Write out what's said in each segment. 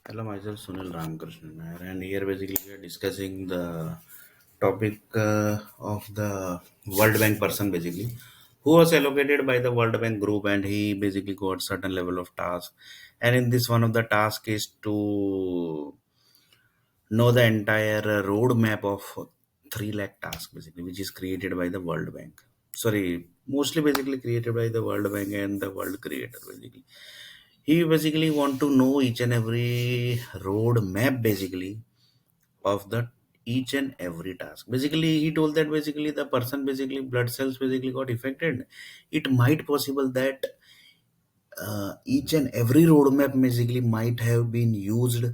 Hello, myself Sunil Nair, and here basically we are discussing the topic of the World Bank person basically, who was allocated by the World Bank group, and he basically got certain level of task, and in this one of the task is to know the entire roadmap of 3 lakh tasks basically, which is created by the World Bank. Sorry, mostly basically created by the World Bank and the World Creator basically. He basically want to know each and every road map basically of the each and every task. Basically, he told that basically the person basically blood cells basically got affected. It might possible that each and every roadmap basically might have been used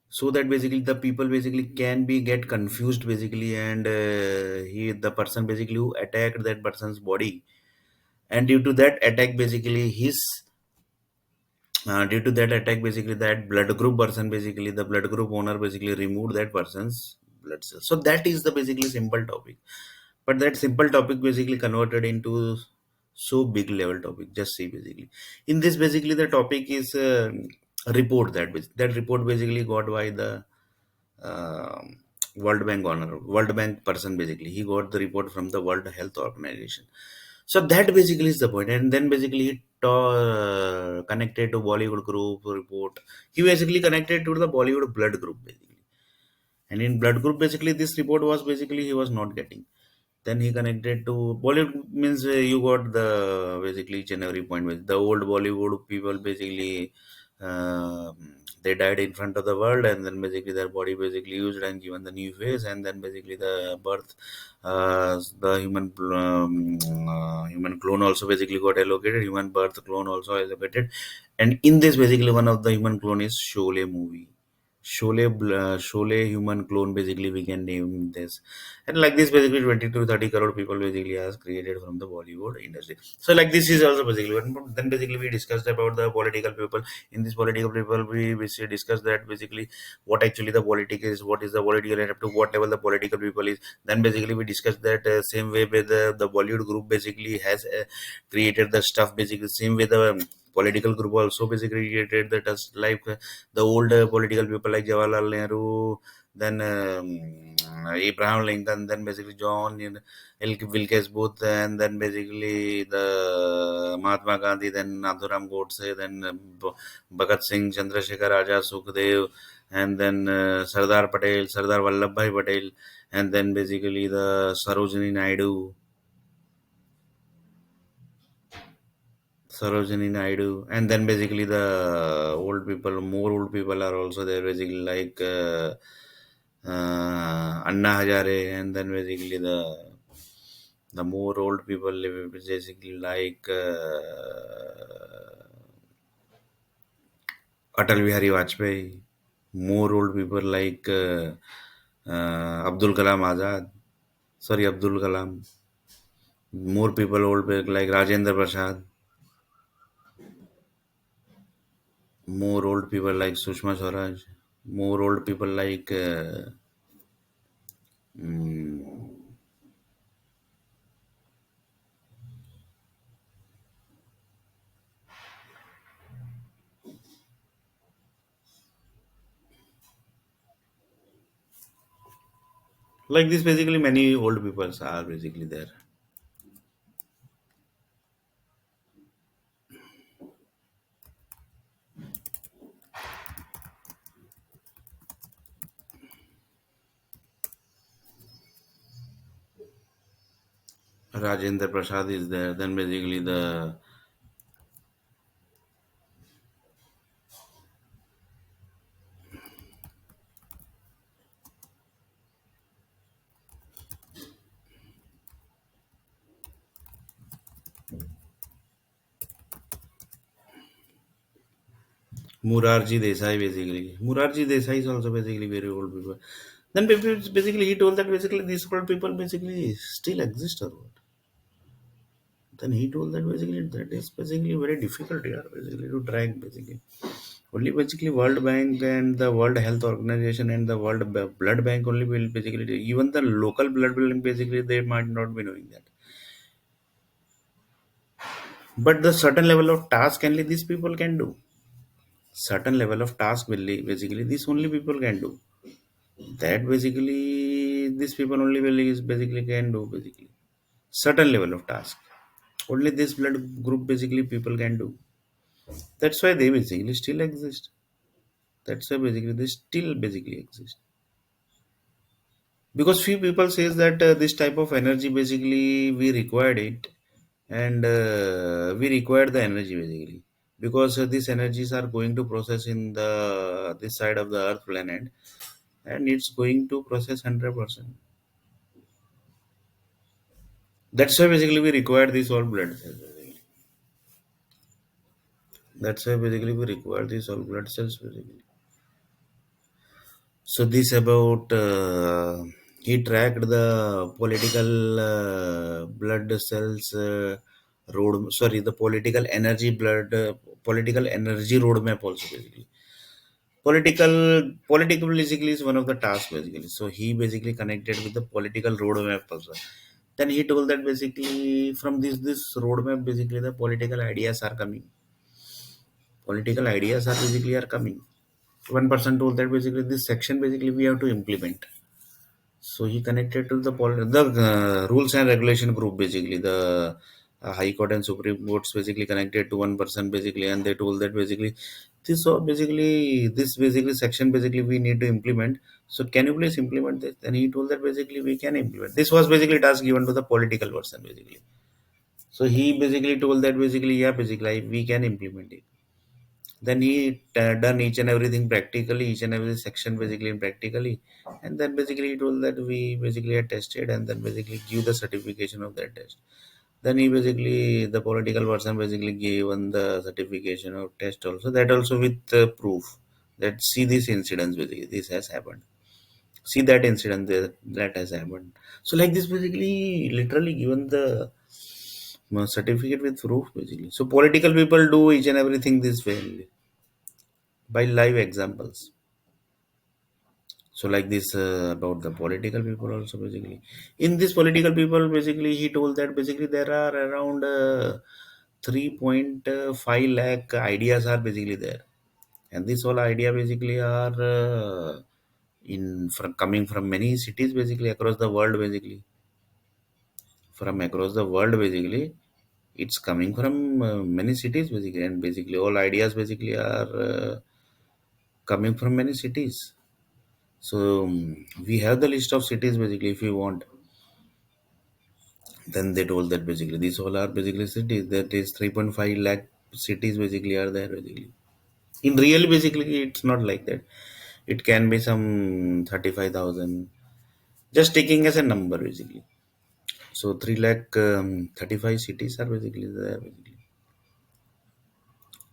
so that basically the people basically can be get confused basically, and he the person basically who attacked that person's body, and due to that attack basically his due to that attack basically that blood group person basically the blood group owner basically removed that person's blood cells. So that is the basically simple topic, but that simple topic basically converted into so big level topic. Just see basically in this basically the topic is report that report basically got by the um World Bank owner, World Bank person basically. He got the report from the World Health Organization. So that basically is the point. And then basically he connected to Bollywood group report. He basically connected to the Bollywood blood group basically. And in blood group basically this report was basically he was not getting. Then he connected to Bollywood means you got the basically each and every point with the old Bollywood people basically they died in front of the world, and then basically their body basically used and given the new face, and then basically the birth the human clone also basically got allocated, human birth clone also allocated, and in this basically one of the human clone is Sholay movie. Sholay human clone basically we can name this, and like this basically 20 to 30 crore people basically has created from the Bollywood industry. So like this is also basically, but then basically we discussed about the political people. In this political people we basically discussed that basically what actually the politics is, what is the political and up to what level the political people is. Then basically we discussed that same way with the Bollywood group basically has created the stuff basically same way the political group also basically created the test like the old political people like Jawaharlal Nehru, then Abraham Lincoln, then basically John Wilkes Booth, and then basically the Mahatma Gandhi, then Nathuram Godse, then Bhagat Singh, Chandrasekhar Azad, Sukhdev, and then Sardar Patel, Sardar Vallabhbhai Patel, and then basically the Sarojini Naidu. Sarojini Naidu, and then basically the old people, more old people are also there, basically like Anna Hazare, and then basically the more old people live basically like Atal Bihari Vajpayee, more old people like Abdul Kalam Azad, sorry Abdul Kalam, more people old people like Rajendra Prasad, more old people like Sushma Swaraj, more old people like mm, like this basically many old people are basically there. Rajendra Prasad is there. Then basically the Murarji Desai basically. Murarji Desai is also basically very old people. Then basically he told that basically these old people basically still exist or what. Then he told that basically that is basically very difficult here basically to track basically. Only basically World Bank and the World Health Organization and the World Blood Bank only will basically even the local blood bank basically they might not be knowing that. But the certain level of task only these people can do. Certain level of task basically this only people can do. That basically these people only will is basically can do basically certain level of task. Only this blood group basically people can do. That's why they basically still exist. That's why basically they still basically exist. Because few people says that this type of energy basically we required it, and we require the energy basically because these energies are going to process in the this side of the earth planet, and it's going to process 100%. That's why basically we require this all blood cells basically. That's why basically we require these all blood cells basically. So this about he tracked the political blood cells road. Sorry, the political energy roadmap also basically. Political basically is one of the tasks basically. So he basically connected with the political roadmap also. Then he told that basically from this roadmap basically the political ideas are coming. Political ideas are basically are coming. One person told that basically this section basically we have to implement. So he connected to the rules and regulation group basically the High Court and Supreme Courts basically connected to one person basically, and they told that basically this basically section basically we need to implement. So can you please implement this? And he told that basically we can implement. This was basically task given to the political person basically. So he basically told that basically yeah basically we can implement it. Then he done each and everything practically, each and every section basically practically, and then basically he told that we basically had tested, and then basically give the certification of that test. Then he basically the political person basically given the certification of test also, that also with proof that see this incident basically this has happened. See that incident that has happened. So like this basically literally given the certificate with proof basically. So political people do each and everything this way only, by live examples. So like this about the political people also basically. In this political people basically he told that basically there are around 3.5 lakh ideas are basically there, and this whole idea basically are coming from many cities basically across the world basically. From across the world basically it's coming from many cities basically, and basically all ideas basically are coming from many cities. So we have the list of cities basically if you want. Then they told that basically these all are basically cities. That is 3.5 lakh cities basically are there basically. In real basically it's not like that. It can be some 35,000. Just taking as a number basically. So 3 lakh 35 cities are basically there basically.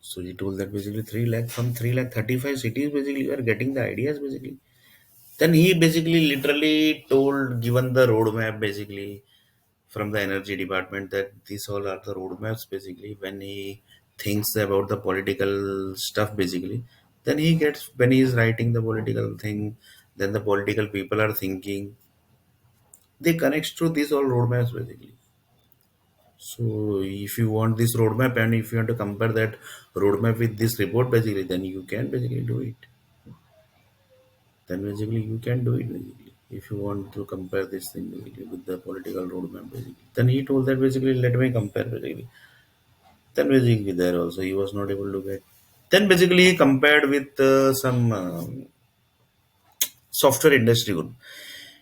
So he told that basically 3 lakh from 3 lakh 35 cities basically you are getting the ideas basically. Then he basically literally told given the roadmap basically from the energy department that these all are the roadmaps basically when he thinks about the political stuff basically. Then he gets when he is writing the political thing, then the political people are thinking, they connect to these all roadmaps basically. So if you want this roadmap and if you want to compare that roadmap with this report basically, then you can basically do it. Then basically you can do it basically. If you want to compare this thing basically with the political roadmap basically. Then he told that basically let me compare basically. Then basically there also he was not able to get. Then basically he compared with some software industry group.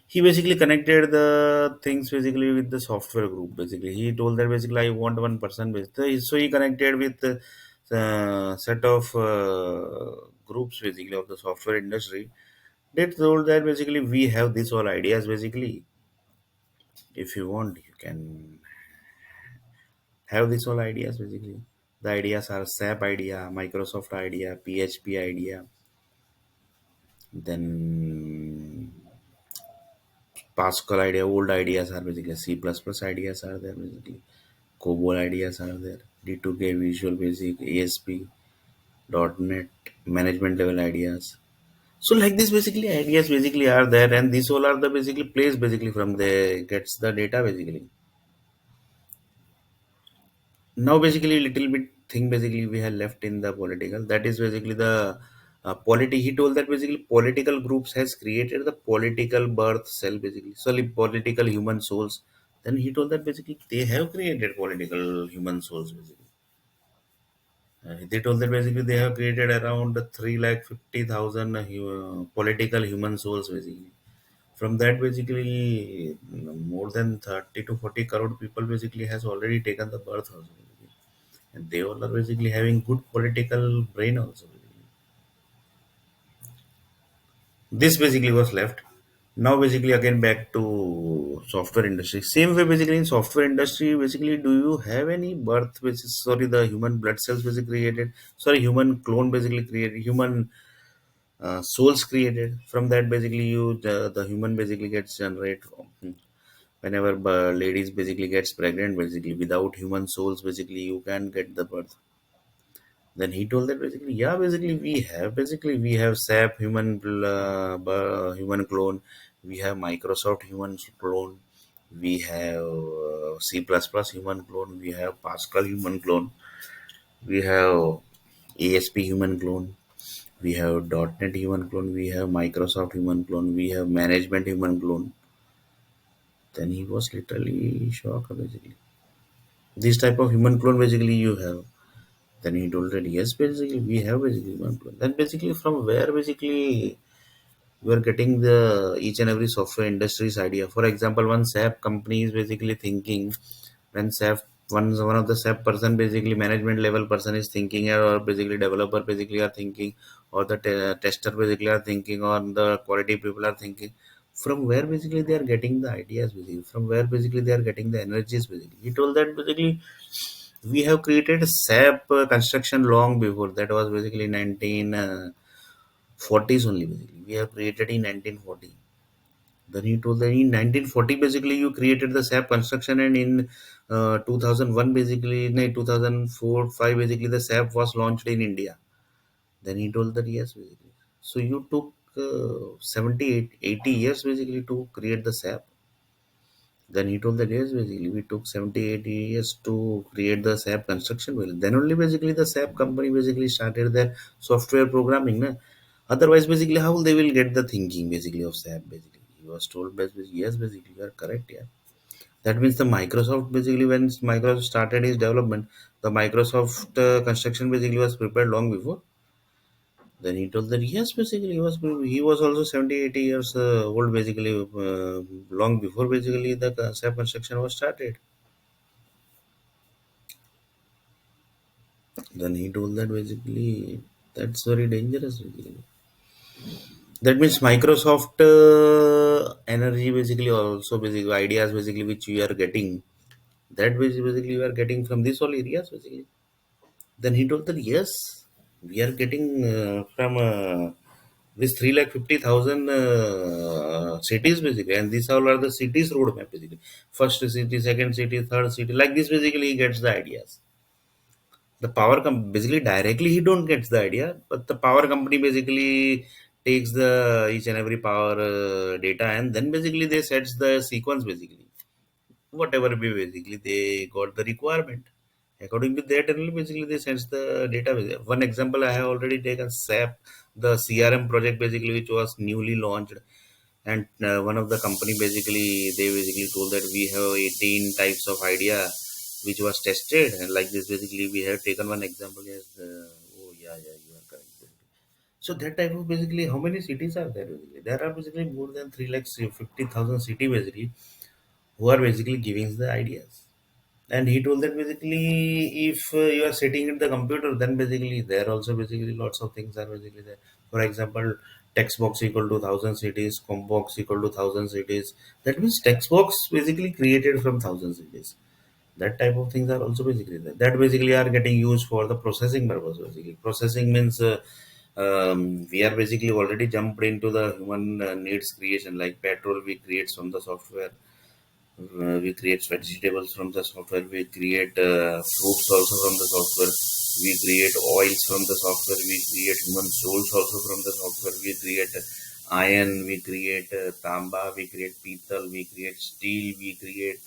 He basically connected the things basically with the software group. Basically, he told that basically I want one person. So he connected with set of groups basically of the software industry. They told that basically we have these all ideas basically. If you want, you can have these all ideas basically. The ideas are SAP idea, Microsoft idea, PHP idea, then Pascal idea, old ideas are basically C++ ideas are there basically. COBOL ideas are there. D2K, Visual Basic, ASP, .NET, management level ideas. So like this basically ideas basically are there, and these all are the basically place basically from the gets the data basically. Now basically little bit thing basically we have left in the political, that is basically the he told that basically political groups has created the political birth cell, basically sorry, political human souls. Then he told that basically they have created political human souls basically. They told that basically they have created around 3,50,000 political human souls basically. From that basically more than 30 to 40 crore people basically has already taken the birth also basically. And they all are basically having good political brain also basically. This basically was left. Now basically again back to software industry. Same way basically in software industry basically, do you have any birth which is sorry the human blood cells basically created, sorry human clone basically created, human souls created. From that basically the human basically gets generated whenever ladies basically gets pregnant basically without human souls basically you can get the birth. Then he told that basically, yeah, basically we have SAP human clone, we have Microsoft human clone, we have C++ human clone, we have Pascal human clone, we have ASP human clone, we have .NET human clone, we have Microsoft human clone, we have management human clone. Then he was literally shocked basically. This type of human clone basically you have. Then he told that yes, basically we have basically one plan. Then basically from where basically you are getting the each and every software industry's idea. For example, one SAP company is basically thinking when SAP one of the SAP person basically management level person is thinking or basically developer basically are thinking or the tester basically are thinking or the quality people are thinking. From where basically they are getting the ideas basically. From where basically they are getting the energies basically. He told that basically we have created SAP construction long before. That was basically 1940s only. Basically, we have created in 1940. Then he told that in 1940 basically you created the SAP construction, and in 2001 basically in 2004 5 basically the SAP was launched in India. Then he told that yes basically. So you took 78 80 years basically to create the SAP. Then he told that yes, basically we took 78 years to create the SAP construction. Well, then only basically the SAP company basically started their software programming. Na? Otherwise, basically, how they will get the thinking basically of SAP basically. He was told basically, yes, basically, you are correct, yeah. That means the Microsoft basically when Microsoft started its development, the Microsoft construction basically was prepared long before. Then he told that yes, basically he was also 70 80 years old basically long before basically the SAP construction was started. Then he told that basically that's very dangerous. Basically. That means Microsoft energy basically also basically ideas basically which we are getting, that basically we are getting from these all areas basically. Then he told that yes, we are getting from this 3,50,000 cities basically, and these all are the cities roadmap basically. First city, second city, third city, like this basically he gets the ideas. The basically directly he don't get the idea, but the power company basically takes the each and every power data, and then basically they sets the sequence basically whatever be basically they got the requirement. According to that only basically they sends the data. One example I have already taken SAP, the CRM project basically which was newly launched, and one of the company basically they basically told that we have 18 types of idea which was tested, and like this basically we have taken one example as oh yeah you are correct basically. So that type of basically how many cities are there basically? There are basically more than 3,50,000 city basically who are basically giving the ideas. And he told that basically if you are sitting at the computer, then basically there also basically lots of things are basically there. For example, text box equal to thousand cities, com box equal to thousand cities. That means text box basically created from thousand cities. That type of things are also basically there. That basically are getting used for the processing purpose. Basically, processing means we are basically already jumped into the human needs creation. Like petrol, we create from the software. We create vegetables from the software. We create fruits also from the software. We create oils from the software. We create human souls also from the software. We create iron. We create tamba. We create petal. We create steel. We create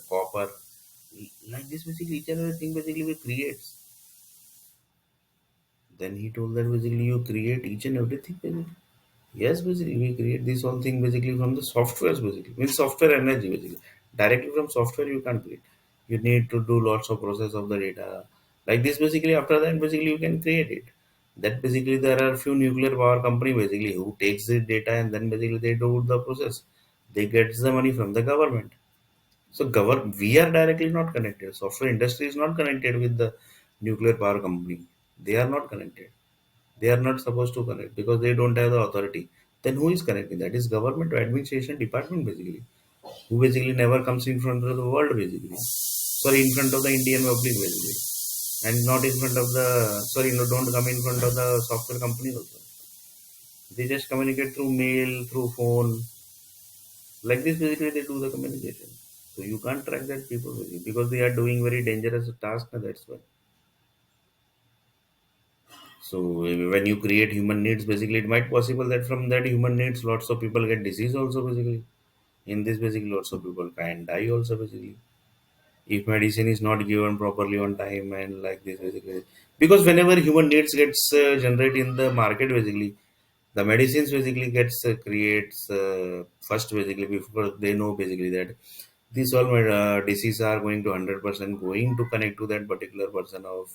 copper. Like this, basically, each and everything basically we create. Then he told that basically you create each and everything. Basically. Yes, basically we create this whole thing basically from the softwares basically. Means software energy basically. Directly from software you can't create. You need to do lots of process of the data. Like this basically after that basically you can create it. That basically there are few nuclear power company basically who takes the data and then basically they do the process. They get the money from the government. So we are directly not connected. Software industry is not connected with the nuclear power company. They are not connected. They are not supposed to connect because they don't have the authority. Then who is connecting? That is government or administration department basically, who basically never comes in front of the world basically. Sorry, in front of the Indian public basically, and not in front of the sorry, no, don't come in front of the software company also. They just communicate through mail, through phone, like this basically they do the communication. So you can't track that people basically because they are doing very dangerous task. That's why. So when you create human needs, basically it might possible that from that human needs, lots of people get disease also basically. In this basically lots of people can die also basically. If medicine is not given properly on time and like this basically. Because whenever human needs gets generated in the market basically, the medicines basically gets creates first basically before they know basically that these all diseases are going to 100% going to connect to that particular person of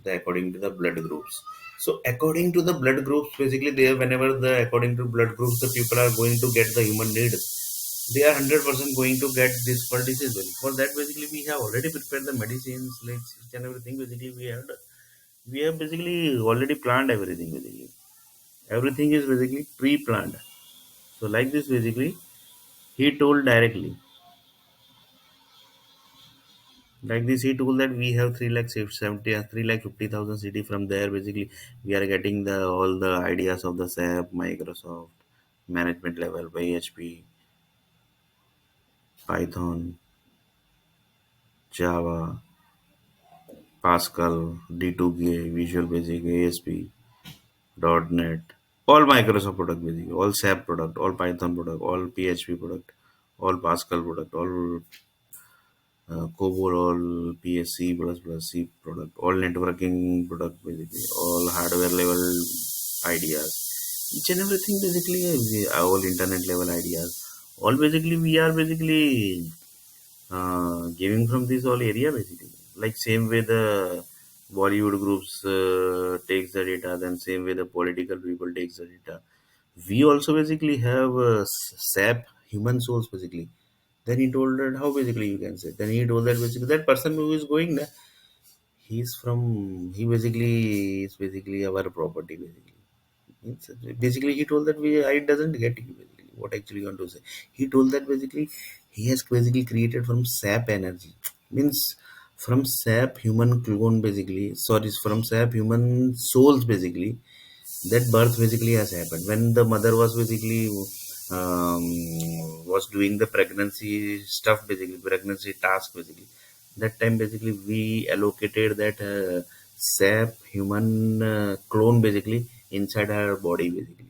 the according to the blood groups. So according to the blood groups, basically they whenever the according to blood groups the people are going to get the human needs, they are 100% going to get this for disease. For that basically we have already prepared the medicines, like each and everything. Basically we have basically already planned everything. Basically everything is basically pre-planned. So like this basically he told directly. Like this, he told that we have 3 lakh 70, 3 lakh 50,000 city. From there, basically, we are getting the all the ideas of the SAP, Microsoft, management level, PHP, Python, Java, Pascal, D2K, Visual Basic, ASP, .NET, all Microsoft product basically, all SAP product, all Python product, all PHP product, all Pascal product, all COBOL, all PSC plus C product, all networking product basically, all hardware level ideas, each and everything basically, all internet level ideas, all basically we are basically giving from this all area basically. Like same way the Bollywood groups takes the data, then same way the political people takes the data. We also basically have SAP human souls basically. Then he told that how basically you can say. Then he told that basically that person who is going there, he's from he basically is basically our property basically. It's, basically he told that we I doesn't get you basically what actually you want to say. He told that basically he has basically created from SAP energy. Means from SAP human clone basically sorry from SAP human souls basically that birth basically has happened when the mother was basically um, was doing the pregnancy stuff basically pregnancy task basically that time basically we allocated that sap human clone basically inside her body basically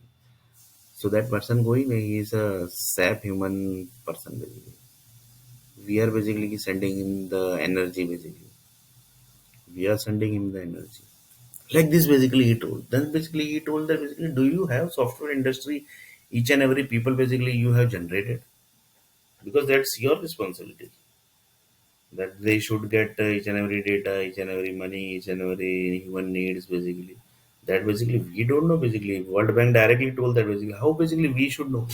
so that person going he is a sap human person basically we are basically sending him the energy basically we are sending him the energy. Like this basically he told. Then basically he told that basically do you have software industry each and every people basically you have generated because that's your responsibility that they should get each and every data each and every money each and every human needs basically that basically we don't know basically World Bank directly told that basically how basically we should know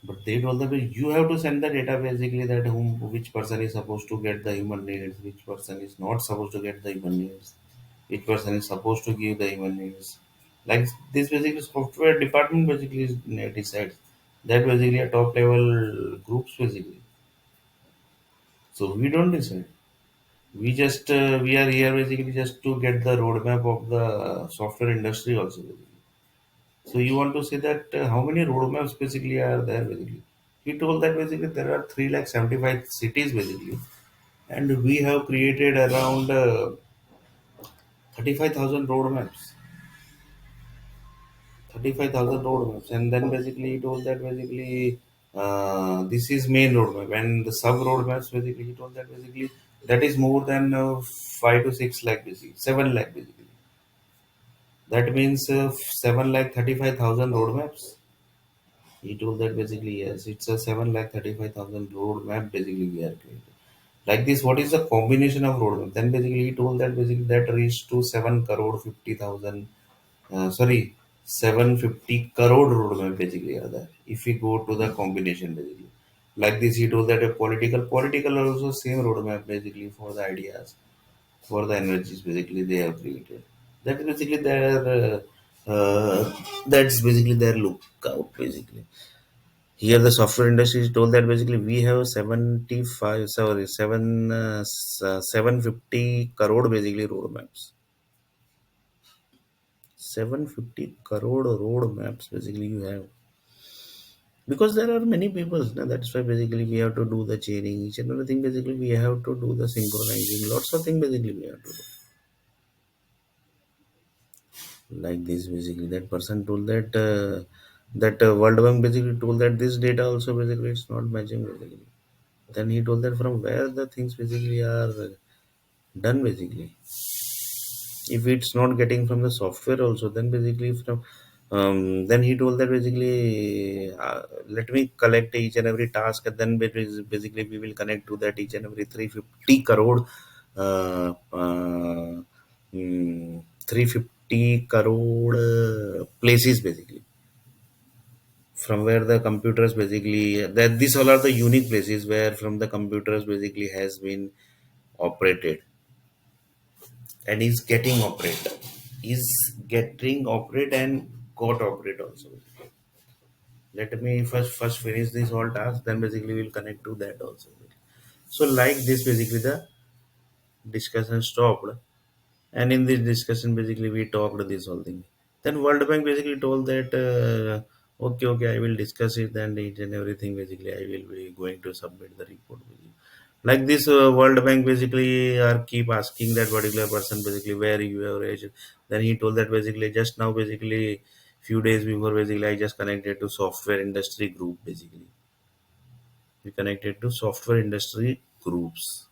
but they told that you have to send the data basically that whom which person is supposed to get the human needs which person is not supposed to get the human needs which person is supposed to give the human needs. Like this basically software department basically decides that basically a top level groups basically. So we don't decide. We just we are here basically just to get the roadmap of the software industry also. Basically. So you want to say that how many roadmaps basically are there basically? He told that basically there are 3 lakh 75 cities basically, and we have created around 35,000 roadmaps. 35,000 roadmaps and then basically he told that basically this is main roadmap and the sub roadmaps basically he told that basically That is more than 5 to 6 lakh basically, 7 lakh basically. That means 7 lakh 35,000 roadmaps. He told that basically yes, it's a 7 lakh 35,000 roadmap basically we are creating. Like this, what is the combination of roadmap? Then basically he told that basically that reached to 7 crore 50,000, sorry, 750 crore roadmap basically are there. If we go to the combination basically. Like this, he told that a political also same roadmap basically for the ideas, for the energies basically they have created. That is basically their, that's basically their lookout basically. Here, the software industry is told that basically we have 75, sorry, 750 crore basically roadmaps. 750 crore roadmaps basically you have. Because there are many people, na, that's why basically we have to do the chaining, each and everything basically we have to do the synchronizing, lots of things basically we have to do. Like this basically, that person told that, World Bank basically told that this data also basically it's not matching basically. Then he told that from where the things basically are done basically. If it's not getting from the software also, then basically from, then he told that basically, let me collect each and every task, and then basically we will connect to that each and every 350 crore, uh, uh, 350 crore places basically, from where the computers basically, that these all are the unique places where from the computers basically has been operated and is getting operate and got operate also. Let me first finish this whole task, then basically we'll connect to that also. So like this basically the discussion stopped, and in this discussion basically we talked this whole thing. Then World Bank basically told that, okay, I will discuss it and each and everything basically I will be going to submit the report with you. Like this, World Bank basically are keep asking that particular person basically where you have raised. Then he told that basically just now basically few days before basically I just connected to software industry group basically. We connected to software industry groups.